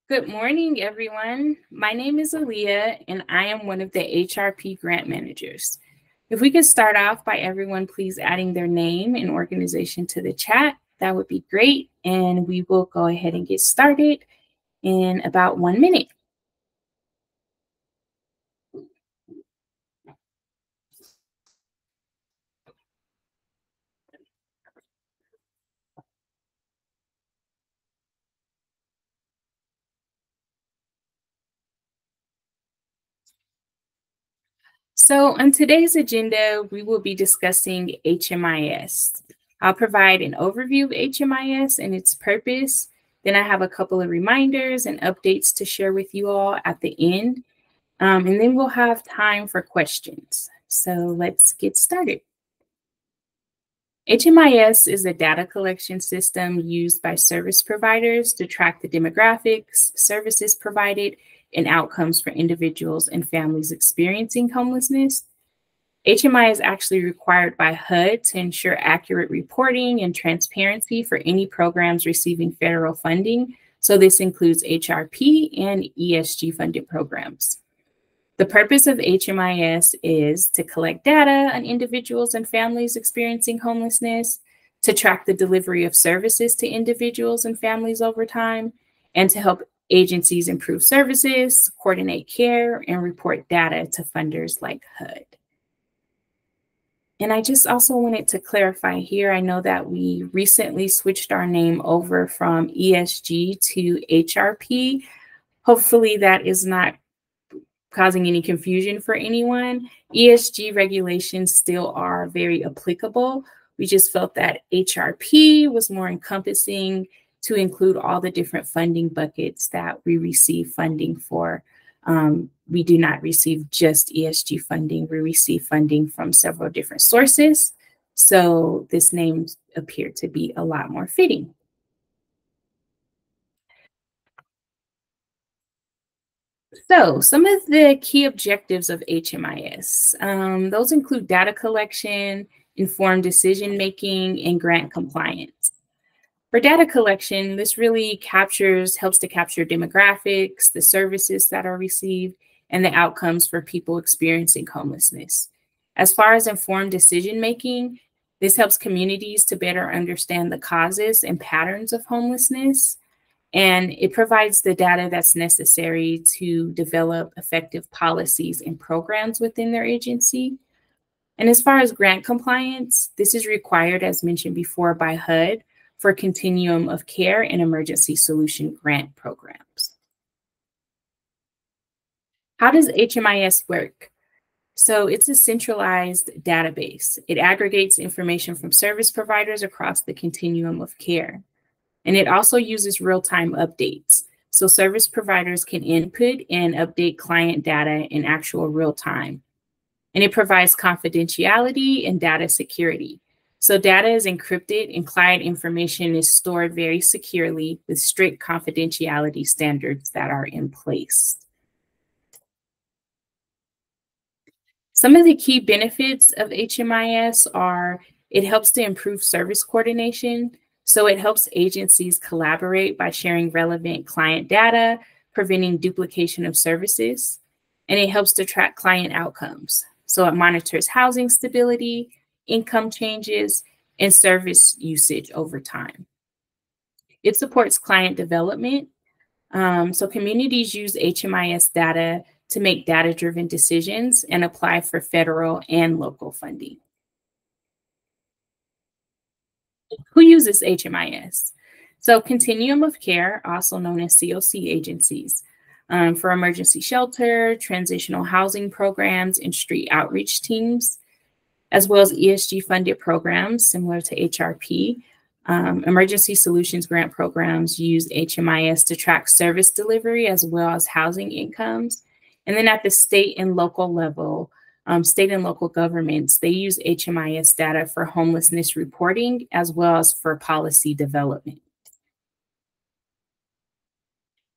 Good morning, everyone. My name is Aaliyah, and I am one of the HRP grant managers. If we could start off by everyone please adding their name and organization to the chat, that would be great. And we will go ahead and get started in about 1 minute. So on today's agenda, we will be discussing HMIS. I'll provide an overview of HMIS and its purpose. Then I have a couple of reminders and updates to share with you all at the end. And then we'll have time for questions. So let's get started. HMIS is a data collection system used by service providers to track the demographics, services provided, and outcomes for individuals and families experiencing homelessness. HMI is actually required by HUD to ensure accurate reporting and transparency for any programs receiving federal funding. So this includes HRP and ESG funded programs. The purpose of HMIS is to collect data on individuals and families experiencing homelessness, to track the delivery of services to individuals and families over time, and to help agencies improve services, coordinate care, and report data to funders like HUD. And I just also wanted to clarify here, I know that we recently switched our name over from ESG to HRP. Hopefully that is not causing any confusion for anyone. ESG regulations still are very applicable. We just felt that HRP was more encompassing to include all the different funding buckets that we receive funding for. We do not receive just ESG funding. We receive funding from several different sources. So this name appeared to be a lot more fitting. So some of the key objectives of HMIS, those include data collection, informed decision-making, and grant compliance. For data collection, this really helps to capture demographics, the services that are received, and the outcomes for people experiencing homelessness. As far as informed decision-making, this helps communities to better understand the causes and patterns of homelessness. And it provides the data that's necessary to develop effective policies and programs within their agency. And as far as grant compliance, this is required, as mentioned before, by HUD for continuum of care and emergency solution grant programs. How does HMIS work? So it's a centralized database. It aggregates information from service providers across the continuum of care. And it also uses real-time updates. So service providers can input and update client data in actual real time. And it provides confidentiality and data security. So data is encrypted and client information is stored very securely with strict confidentiality standards that are in place. Some of the key benefits of HMIS are it helps to improve service coordination. So it helps agencies collaborate by sharing relevant client data, preventing duplication of services, and it helps to track client outcomes. So it monitors housing stability, income changes, and service usage over time. It supports client development. So communities use HMIS data to make data-driven decisions and apply for federal and local funding. Who uses HMIS? So continuum of care, also known as COC agencies, for emergency shelter, transitional housing programs, and street outreach teams, as well as ESG funded programs similar to HRP. Emergency solutions grant programs use HMIS to track service delivery as well as housing incomes. And then at the state and local level, state and local governments, they use HMIS data for homelessness reporting as well as for policy development.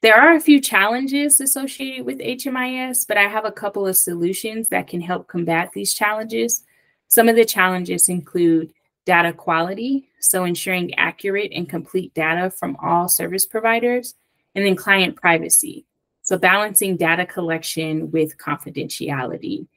There are a few challenges associated with HMIS, but I have a couple of solutions that can help combat these challenges. Some of the challenges include data quality, so ensuring accurate and complete data from all service providers, And then client privacy. So balancing data collection with confidentiality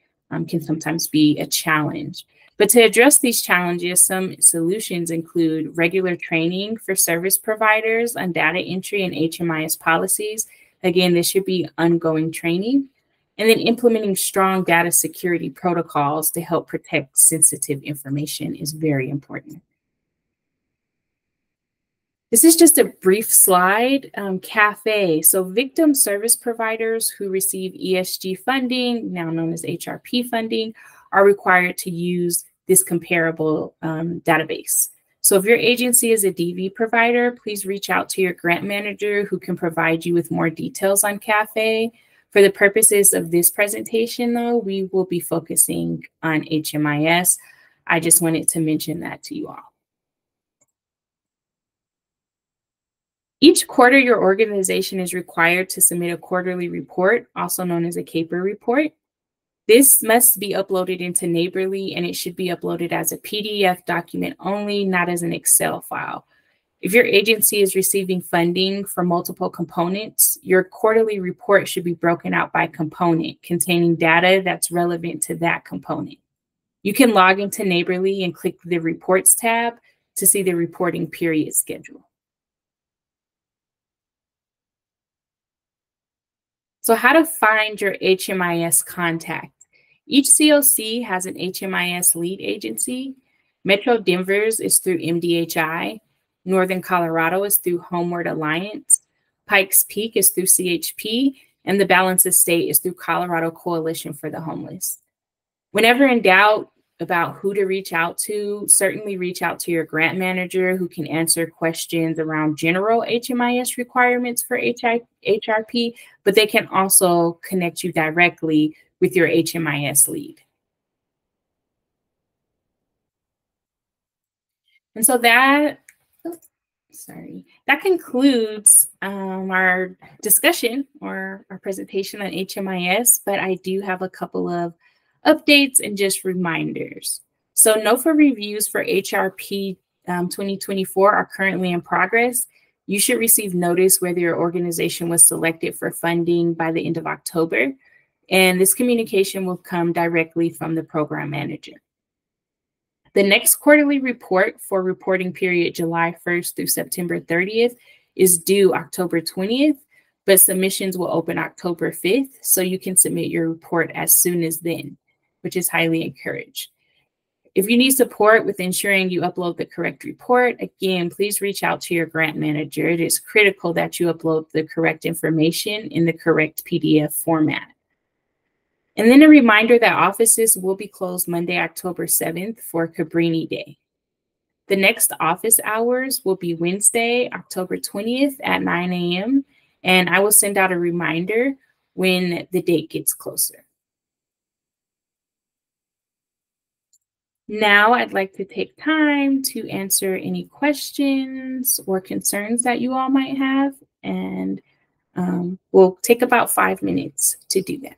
can sometimes be a challenge. But to address these challenges, some solutions include regular training for service providers on data entry and HMIS policies. Again, this should be ongoing training. And then implementing strong data security protocols to help protect sensitive information is very important. This is just a brief slide. CAFE, so victim service providers who receive ESG funding, now known as HRP funding, are required to use this comparable database. So if your agency is a DV provider, please reach out to your grant manager who can provide you with more details on CAFE. For the purposes of this presentation, though, we will be focusing on HMIS. I just wanted to mention that to you all. Each quarter, your organization is required to submit a quarterly report, also known as a CAPER report. This must be uploaded into Neighborly, and it should be uploaded as a PDF document only, not as an Excel file. If your agency is receiving funding for multiple components, your quarterly report should be broken out by component, containing data that's relevant to that component. You can log into Neighborly and click the Reports tab to see the reporting period schedule. So how to find your HMIS contact. Each COC has an HMIS lead agency. Metro Denver's is through MDHI. Northern Colorado is through Homeward Alliance. Pikes Peak is through CHP. And the balance of state is through Colorado Coalition for the Homeless. Whenever in doubt about who to reach out to, certainly reach out to your grant manager who can answer questions around general HMIS requirements for HRP, but they can also connect you directly with your HMIS lead. And so that concludes our discussion or our presentation on HMIS, but I do have a couple of updates and just reminders. So NOFA reviews for HRP 2024 are currently in progress. You should receive notice whether your organization was selected for funding by the end of October, and this communication will come directly from the program manager. The next quarterly report for reporting period July 1st through September 30th is due October 20th, but submissions will open October 5th, so you can submit your report as soon as then, which is highly encouraged. If you need support with ensuring you upload the correct report, again, please reach out to your grant manager. It is critical that you upload the correct information in the correct PDF format. And then a reminder that offices will be closed Monday, October 7th for Cabrini Day. The next office hours will be Wednesday, October 20th at 9 a.m. And I will send out a reminder when the date gets closer. Now I'd like to take time to answer any questions or concerns that you all might have, and we'll take about 5 minutes to do that.